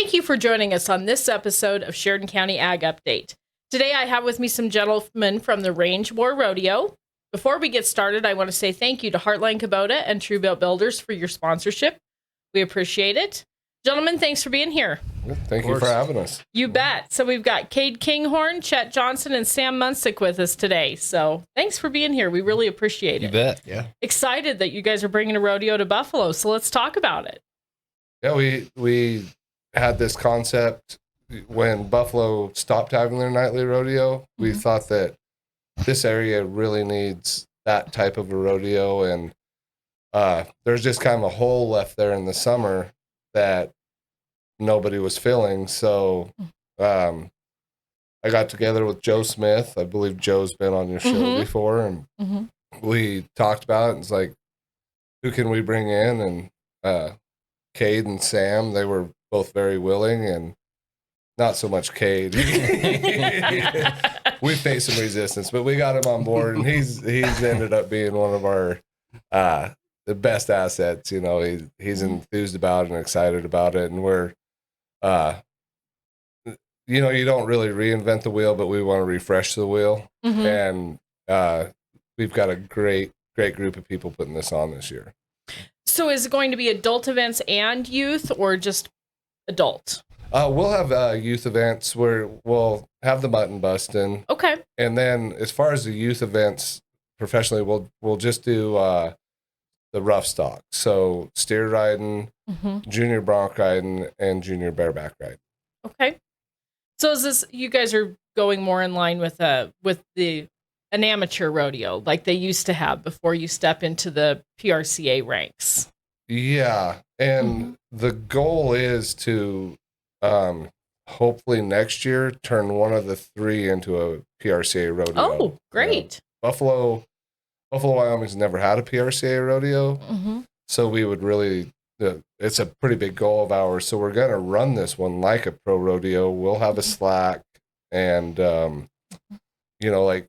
Thank you for joining us on this episode of Sheridan County Ag Update. Today I have with me some gentlemen from the Range War Rodeo. Before we get started, I want to say thank you to Heartline Kubota and Truebilt Builders for your sponsorship. We appreciate it. Gentlemen, thanks for being here. Thank you for having us. You bet. So we've got Kade Kinghorn, Chet Johnson, and Sam Munsick with us today. So thanks for being here. We really appreciate it. You bet. Yeah. Excited that you guys are bringing a rodeo to Buffalo. So let's talk about it. Yeah, we had this concept when Buffalo stopped having their nightly rodeo. We thought that this area really needs that type of a rodeo, and there's just kind of a hole left there in the summer that nobody was filling. So I got together with Joe Smith. I believe Joe's been on your show before, and we talked about it. And it's like, who can we bring in? And Kade and Sam, they were both very willing, and not so much Kade. We faced some resistance, but we got him on board, and he's ended up being one of our the best assets. You know, he's enthused about it and excited about it, and we're you know, you don't really reinvent the wheel, but we want to refresh the wheel, and we've got a great group of people putting this on this year. So is it going to be adult events and youth, or just adult? We'll have youth events where we'll have the mutton busting. Okay. And then as far as the youth events professionally, we'll just do the rough stock. So steer riding, junior bronc riding, and junior bareback riding. Okay. So is this, you guys are going more in line with an amateur rodeo like they used to have before you step into the PRCA ranks? Yeah. And the goal is to hopefully next year turn one of the three into a PRCA rodeo. Oh, great. Buffalo, Wyoming's never had a PRCA rodeo. So we would really, it's a pretty big goal of ours. So we're going to run this one like a pro rodeo. We'll have a slack, and, you know, like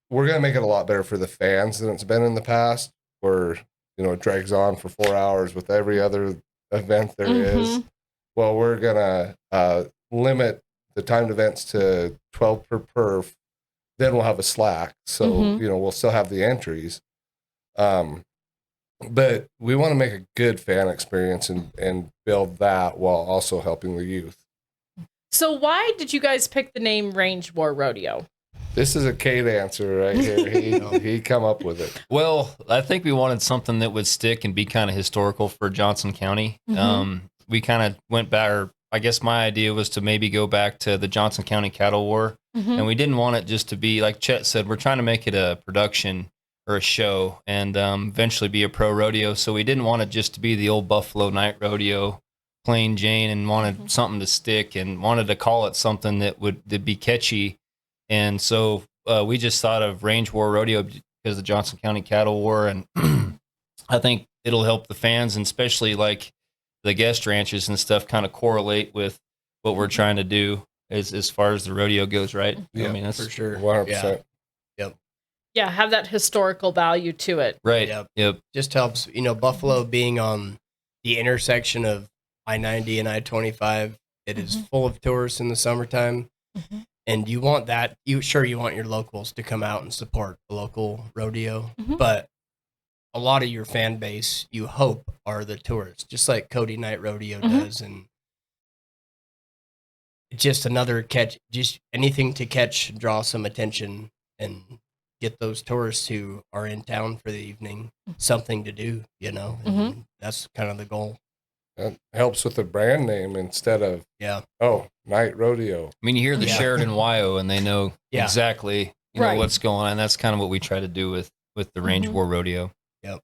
we're going to make it a lot better for the fans than it's been in the past, where, you know, it drags on for 4 hours with every other event there is. Well, we're going to limit the timed events to 12 per perf. Then we'll have a slack. So, you know, we'll still have the entries. But we want to make a good fan experience and build that while also helping the youth. So why did you guys pick the name Range War Rodeo? This is a Kade answer right here. He come up with it. Well, I think we wanted something that would stick and be kind of historical for Johnson County. We kind of went back, or I guess my idea was to maybe go back to the Johnson County Cattle War. And we didn't want it just to be, like Chet said, we're trying to make it a production or a show, and eventually be a pro rodeo. So we didn't want it just to be the old Buffalo night rodeo, plain Jane, and wanted something to stick, and wanted to call it something that would be catchy. And so we just thought of Range War Rodeo because of the Johnson County Cattle War, and I think it'll help the fans, and especially like the guest ranches and stuff, kind of correlate with what we're trying to do as far as the rodeo goes, right? Yeah, I mean, that's for sure. 100%. Yeah, have that historical value to it. right. Yep. Just helps, you know, Buffalo being on the intersection of I-90 and I-25. It is full of tourists in the summertime. And you want that, you want your locals to come out and support the local rodeo, but a lot of your fan base, you hope, are the tourists, just like Cody Night Rodeo does. And just another catch, just anything to catch, draw some attention, and get those tourists who are in town for the evening something to do, you know, and that's kind of the goal. It helps with the brand name instead of, night rodeo. I mean, you hear the Sheridan YO, and they know exactly what's going on. That's kind of what we try to do with the Range War Rodeo. Yep.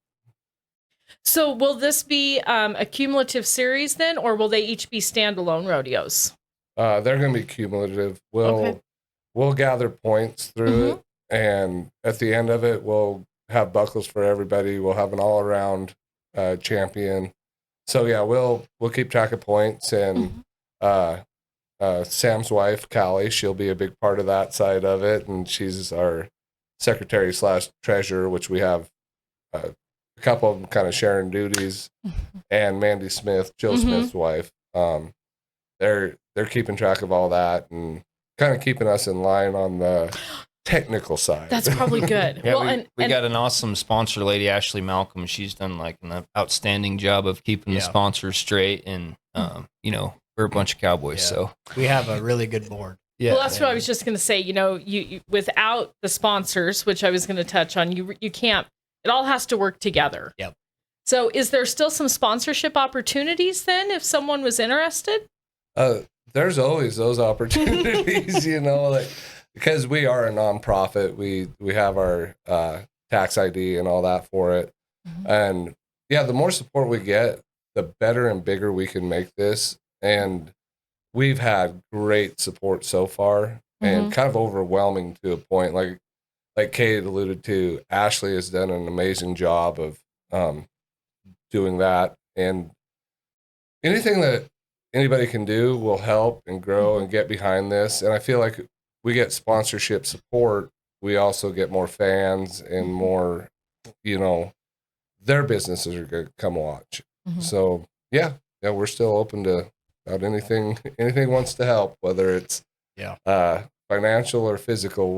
So will this be a cumulative series then, or will they each be standalone rodeos? They're going to be cumulative. We'll gather points through it, and at the end of it, we'll have buckles for everybody. We'll have an all-around champion. So yeah, we'll keep track of points, and Sam's wife, Callie, she'll be a big part of that side of it, and she's our secretary/treasurer, which we have a couple of them kind of sharing duties, and Mandy Smith, Joe Smith's wife. they're keeping track of all that and kind of keeping us in line on the technical side. That's probably good. Yeah, Well, we got an awesome sponsor lady, Ashley Malcolm. She's done like an outstanding job of keeping the sponsors straight, and we're a bunch of cowboys, so we have a really good board. Yeah. Well, that's what I was just going to say. You without the sponsors, which I was going to touch on, you can't. It all has to work together. Yep. So, is there still some sponsorship opportunities then, if someone was interested? There's always those opportunities, because we are a nonprofit. We have our tax ID and all that for it, and the more support we get, the better and bigger we can make this. And we've had great support so far, and kind of overwhelming to a point. Like Kade alluded to, Ashley has done an amazing job of doing that. And anything that anybody can do will help and grow and get behind this. And I feel like we get sponsorship support, we also get more fans and more, their businesses are going to come watch. So we're still open to about anything wants to help, whether it's financial or physical,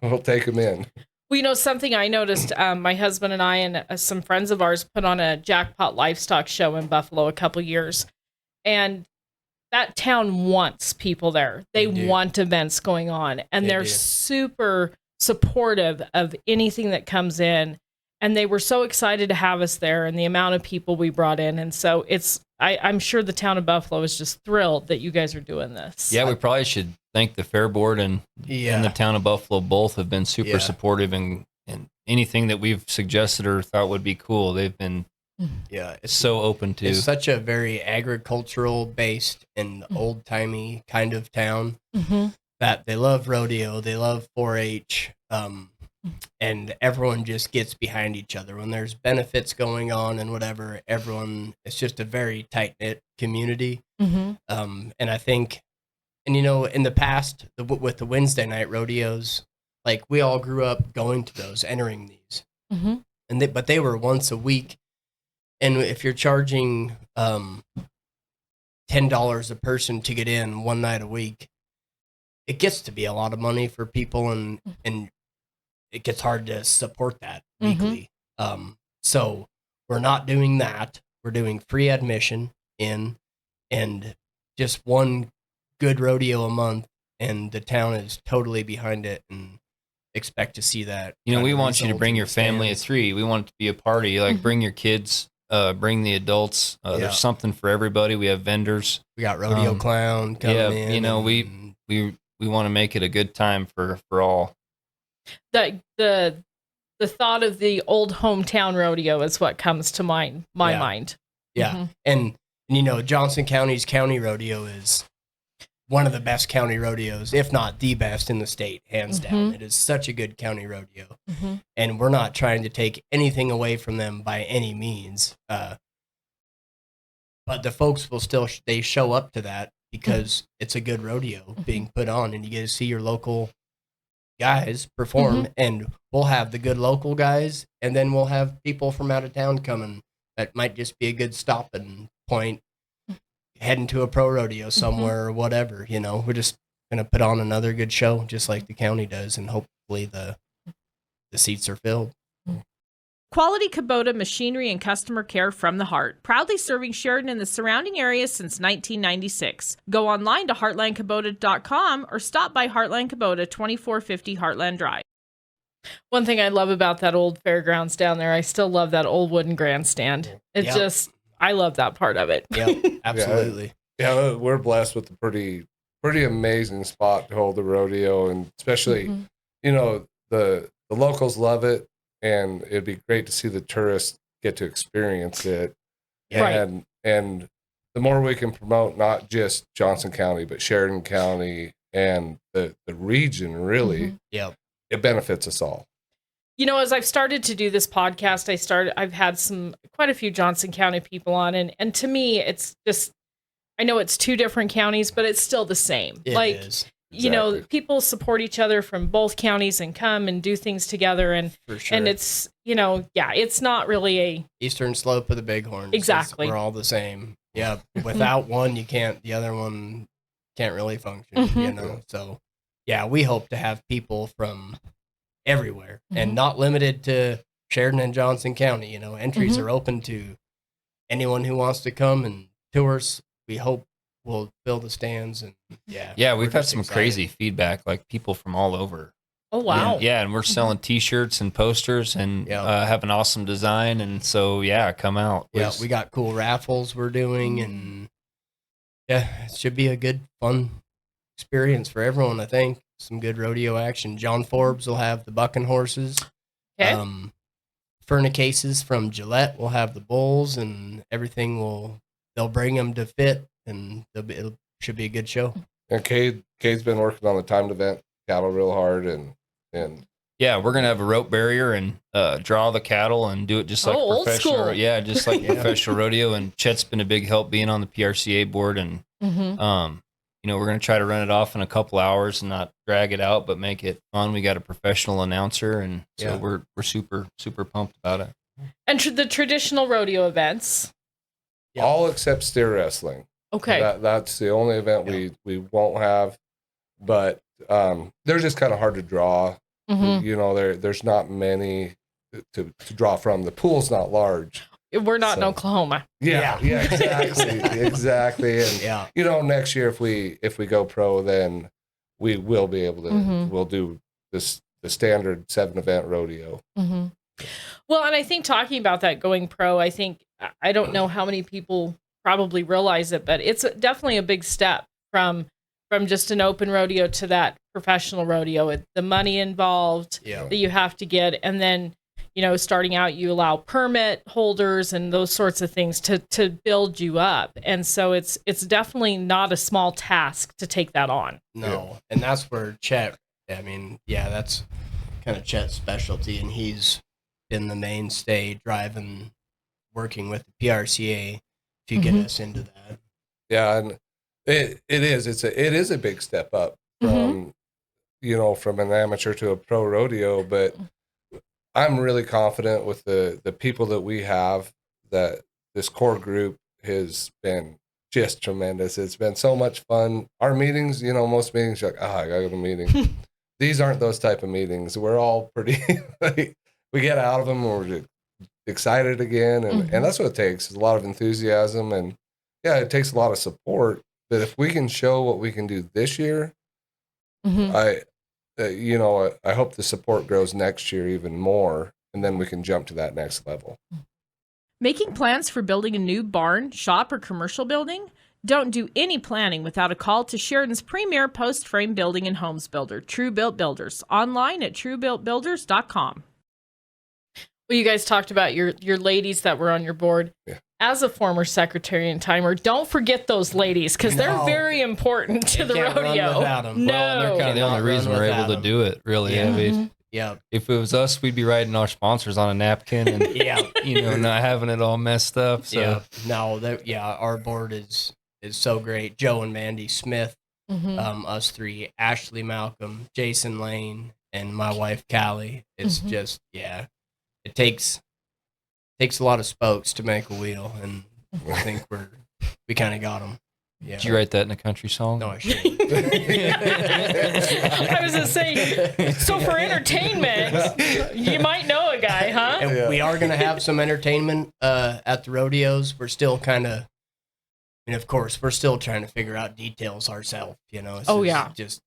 we'll take them in. Well, something I noticed, my husband and I and some friends of ours put on a jackpot livestock show in Buffalo a couple years, and that town wants people there. They want events going on, and they're super supportive of anything that comes in. And they were so excited to have us there, and the amount of people we brought in. And so I'm sure the town of Buffalo is just thrilled that you guys are doing this. Yeah, we probably should thank the Fair Board and the town of Buffalo. Both have been super supportive, and anything that we've suggested or thought would be cool, they've been it's so open to. It's such a very agricultural based and old timey kind of town that they love rodeo, they love 4-H. And everyone just gets behind each other when there's benefits going on and whatever. It's just a very tight knit community. And I think, in the past with the Wednesday night rodeos, like we all grew up going to those, entering these, but they were once a week. And if you're charging $10 a person to get in one night a week, it gets to be a lot of money for people, and it gets hard to support that weekly. So we're not doing that. We're doing free admission in, and just one good rodeo a month, and the town is totally behind it and expect to see that. We want you to bring your family of 3. We want it to be a party. Like bring your kids, bring the adults. There's something for everybody. We have vendors. We got rodeo clown coming in. We want to make it a good time for all. The thought of the old hometown rodeo is what comes to my mind. Yeah. And Johnson County's county rodeo is one of the best county rodeos, if not the best in the state, hands down. It is such a good county rodeo. And we're not trying to take anything away from them by any means. But the folks will still, they show up to that because it's a good rodeo being put on, and you get to see your local guys perform, and we'll have the good local guys, and then we'll have people from out of town coming that might just be a good stopping point, heading to a pro rodeo somewhere or whatever. We're just gonna put on another good show just like the county does, and hopefully the seats are filled. Quality Kubota machinery and customer care from the heart. Proudly serving Sheridan and the surrounding areas since 1996. Go online to heartlandkubota.com or stop by Heartland Kubota, 2450 Heartland Drive. One thing I love about that old fairgrounds down there, I still love that old wooden grandstand. I love that part of it. Yeah, absolutely. We're blessed with a pretty amazing spot to hold the rodeo, and especially, the locals love it. And it'd be great to see the tourists get to experience it. And the more we can promote not just Johnson County, but Sheridan County and the region, really, it benefits us all. As I've started to do this podcast, I've had quite a few Johnson County people on, and to me, it's just, I know it's 2 different counties, but it's still the same. It is. Exactly. People support each other from both counties and come and do things together. And, for sure. And it's, it's not really a eastern slope of the Bighorns. Exactly. We're all the same. Yeah, without one, the other one can't really function, you know? So, yeah, we hope to have people from everywhere and not limited to Sheridan and Johnson County. You know, entries are open to anyone who wants to come and tour us. We hope we'll fill the stands and Yeah, we've had some crazy feedback, like people from all over. Oh, wow. Yeah, and we're selling T-shirts and posters and have an awesome design. And so, come out. Yeah, we got cool raffles we're doing. And, it should be a good, fun experience for everyone, I think. Some good rodeo action. John Forbes will have the bucking horses. Okay. Furnicases from Gillette will have the bulls, and everything they'll bring them to fit, and it should be a good show. And Kade's been working on the timed event cattle real hard, and yeah, we're gonna have a rope barrier and draw the cattle and do it just like old professional. school. Yeah, just like professional rodeo. And Chet's been a big help being on the PRCA board, and we're gonna try to run it off in a couple hours and not drag it out, but make it fun. We got a professional announcer, and so we're super pumped about it. And the traditional rodeo events, all except steer wrestling. Okay, that's the only event we won't have, but they're just kind of hard to draw. You know, there's not many to draw from. The pool's not large. We're not in Oklahoma. Yeah, exactly. And you know, next year if we go pro, then we will be able to. We'll do the standard 7-event rodeo. Well, and I think talking about that going pro, I don't know how many people probably realize it, but it's definitely a big step from just an open rodeo to that professional rodeo. The money involved that you have to get, and then, you know, starting out, you allow permit holders and those sorts of things to build you up. And so it's definitely not a small task to take that on. No. And that's where Chet, that's kind of Chet's specialty. And he's been the mainstay working with the PRCA to get us into that. Yeah. And it is a big step up from, from an amateur to a pro rodeo, but I'm really confident with the people that we have, that this core group has been just tremendous. It's been so much fun. Our meetings, most meetings, you're like, I got a meeting. These aren't those type of meetings. We're all pretty, we get out of them and we're excited again. And that's what it takes, is a lot of enthusiasm. And it takes a lot of support. But if we can show what we can do this year, I hope the support grows next year even more, and then we can jump to that next level. Making plans for building a new barn, shop, or commercial building? Don't do any planning without a call to Sheridan's premier post-frame building and homes builder, True Built Builders, online at truebuiltbuilders.com. Well, you guys talked about your ladies that were on your board. Yeah. As a former secretary and timer, don't forget those ladies, because they're very important to the rodeo. Well, they're kind of the only reason we're able to do it, really. Yeah. If it was us, we'd be writing our sponsors on a napkin and not having it all messed up. So our board is so great. Joe and Mandy Smith, us three, Ashley Malcolm, Jason Lane, and my wife Callie. It's just it takes a lot of spokes to make a wheel, and I think we kind of got them. Yeah. Did you write that in a country song? No, I shouldn't. I was going to say, so for entertainment, you might know a guy, huh? And we are going to have some entertainment at the rodeos. We're still kind of, of course, we're still trying to figure out details ourselves, It's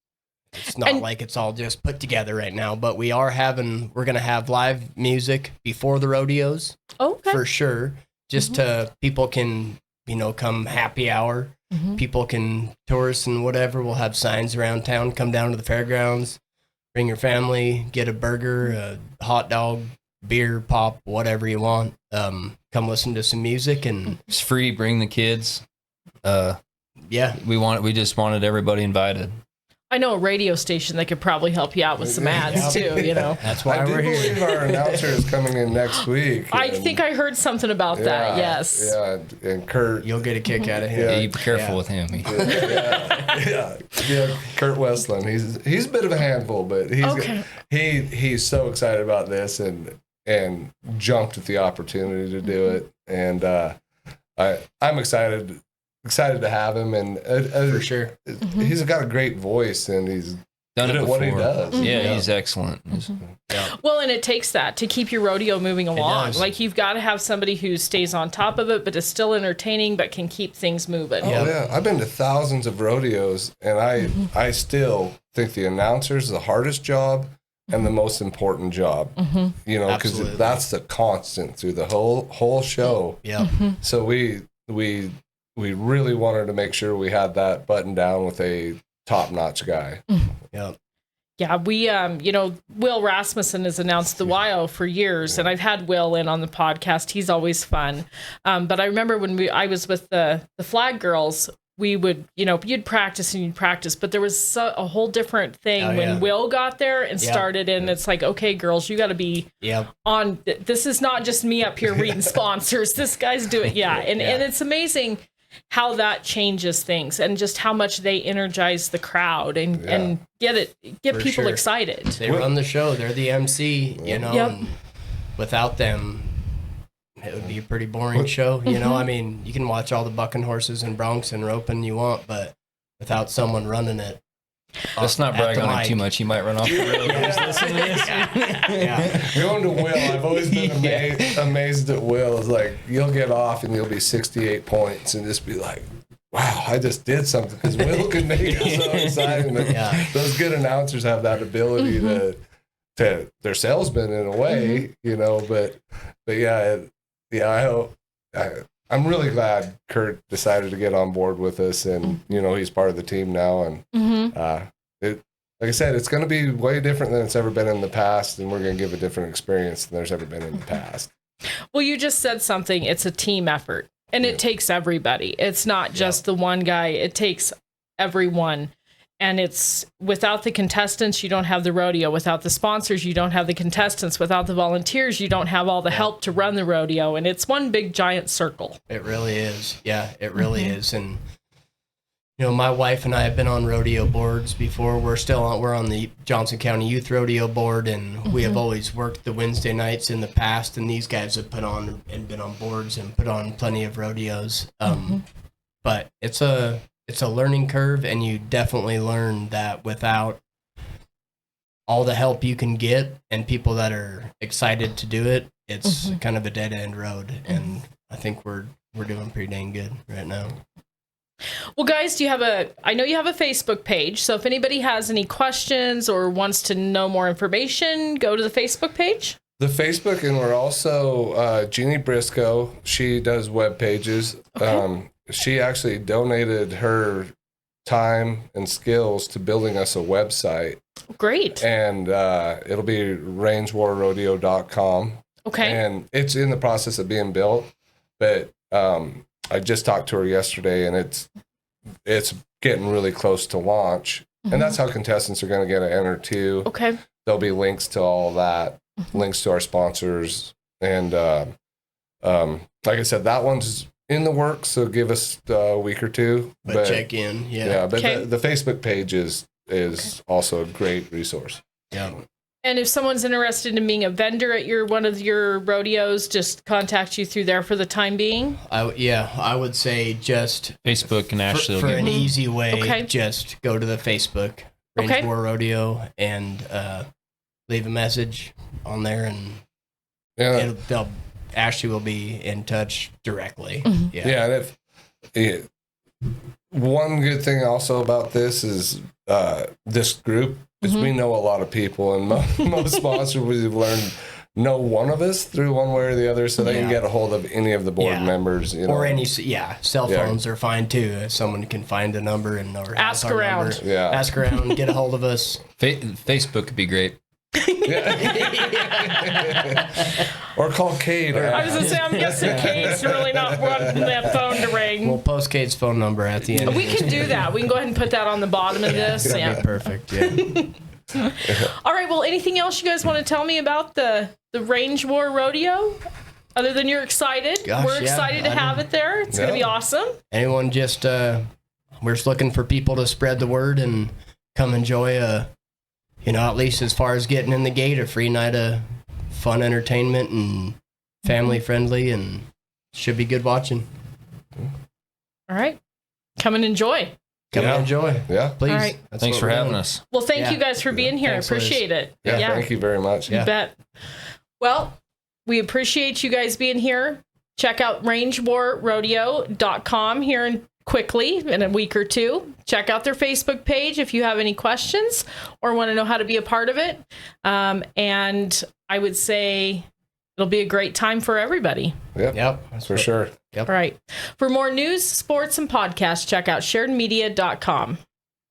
not like it's all just put together right now, but we're going to have live music before the rodeos. Okay. For sure. Just to, people can, come happy hour. People can, tourists and whatever, we'll have signs around town, come down to the fairgrounds, bring your family, get a burger, a hot dog, beer, pop, whatever you want. Come listen to some music, and it's free. Bring the kids. We just wanted everybody invited. I know a radio station that could probably help you out with some ads too, That's why we're here. I do believe our announcer is coming in next week. I think I heard something about that, yes. Yeah, and Kurt. You'll get a kick out of him. Yeah, you be careful with him. Kurt Westland. He's a bit of a handful, but he's so excited about this and jumped at the opportunity to do it. And I'm excited to have him, and For sure. he's got a great voice, and he's Done good it at what he before. does. Yeah, he's excellent. Yeah. Well, and it takes that to keep your rodeo moving along. does. Like you've got to have somebody who stays on top of it, but is still entertaining, but can keep things moving. Oh yeah, I've been to thousands of rodeos, and I still think the announcer's the hardest job and the most important job. You know, because Absolutely. that's the constant through the whole show. Yeah. So we really wanted to make sure we had that buttoned down with a top-notch guy. Yeah. Yeah, we, Will Rasmussen has announced the WIO for years, and I've had Will in on the podcast. He's always fun. But I remember when I was with the Flag Girls, we would, you'd practice and you'd practice, but there was a whole different thing when Will got there and started, and it's like, okay, girls, you got to be on. This is not just me up here reading sponsors. This guy's doing, and it's amazing how that changes things and just how much they energize the crowd and get For people sure. excited. They run the show. They're the MC, and without them, it would be a pretty boring show. I mean, you can watch all the bucking horses and broncs and roping you want, but without someone running it. Let's not at brag the on him mic. too much. He might run off the road. Listen to this. Yeah. Going to Will, I've always been amazed at Will. It's like you'll get off and you'll be 68 points and just be like, wow, I just did something, because Will can make it so exciting. But those good announcers have that ability to they're salesmen in a way, but I hope I'm really glad Kurt decided to get on board with us, and he's part of the team now, and like I said, it's going to be way different than it's ever been in the past, and we're going to give a different experience than there's ever been in the past. Well, you just said something. It's a team effort, and it takes everybody. It's not just the one guy. It takes everyone. And it's without the contestants, you don't have the rodeo. Without the sponsors, you don't have the contestants. Without the volunteers, you don't have all the help to run the rodeo. And it's one big giant circle. It really is. Yeah, it really is. And my wife and I have been on rodeo boards before. We're on the Johnson County Youth Rodeo Board, and we have always worked the Wednesday nights in the past. And these guys have put on and been on boards and put on plenty of rodeos. But it's a learning curve, and you definitely learn that without all the help you can get and people that are excited to do it, it's kind of a dead end road. And I think we're doing pretty dang good right now. Well, guys, I know you have a Facebook page. So if anybody has any questions or wants to know more information, go to the Facebook page. The Facebook, and we're also Jeannie Briscoe. She does web pages. Okay. She actually donated her time and skills to building us a website. Great. And it'll be rangewarrodeo.com. Okay. And it's in the process of being built, but I just talked to her yesterday, and it's getting really close to launch. And that's how contestants are going to get to enter too. Okay. There'll be links to all that, links to our sponsors. And like I said, that one's in the works, so give us a week or two. But check in. Yeah. But Okay. the Facebook page is also a great resource. Yeah. And if someone's interested in being a vendor at one of your rodeos, just contact you through there for the time being. I would say just Facebook and Ashley will for get an me. easy way. Okay. Just go to the Facebook Range Okay. War Rodeo and leave a message on there, and Ashley will be in touch directly. Yeah, and one good thing also about this is this group is we know a lot of people, and most sponsors we've learned know one of us through one way or the other, so they can get a hold of any of the board members. Or any cell phones are fine too. If someone can find a number and or Ask has our around. number, Yeah. ask around, get a hold of us. Facebook could be great. Or call Kade. I was going to say, I'm guessing Kate's really not wanting that phone to ring. We'll post Kate's phone number at the end. We can do that. We can go ahead and put that on the bottom of this. That'd be perfect. Yeah. All right. Well, anything else you guys want to tell me about the Range War Rodeo? Other than you're excited. Gosh, We're yeah, excited to I have know. it there. It's going to be awesome. Anyone just we're just looking for people to spread the word and come enjoy at least as far as getting in the gate, a free night of fun entertainment and family friendly, and should be good watching. All right. Come and enjoy. Come and enjoy. Yeah. Please. All right. That's Thanks what for we're having doing. us. Well, thank you guys for being here. Thanks, I appreciate it. Yeah. Thank you very much. You bet. Well, we appreciate you guys being here. Check out rangewarrodeo.com here quickly in a week or two. Check out their Facebook page if you have any questions or want to know how to be a part of it. And I would say it'll be a great time for everybody. Yep. That's For sure. All right. For more news, sports, and podcasts, check out sheridanmedia.com.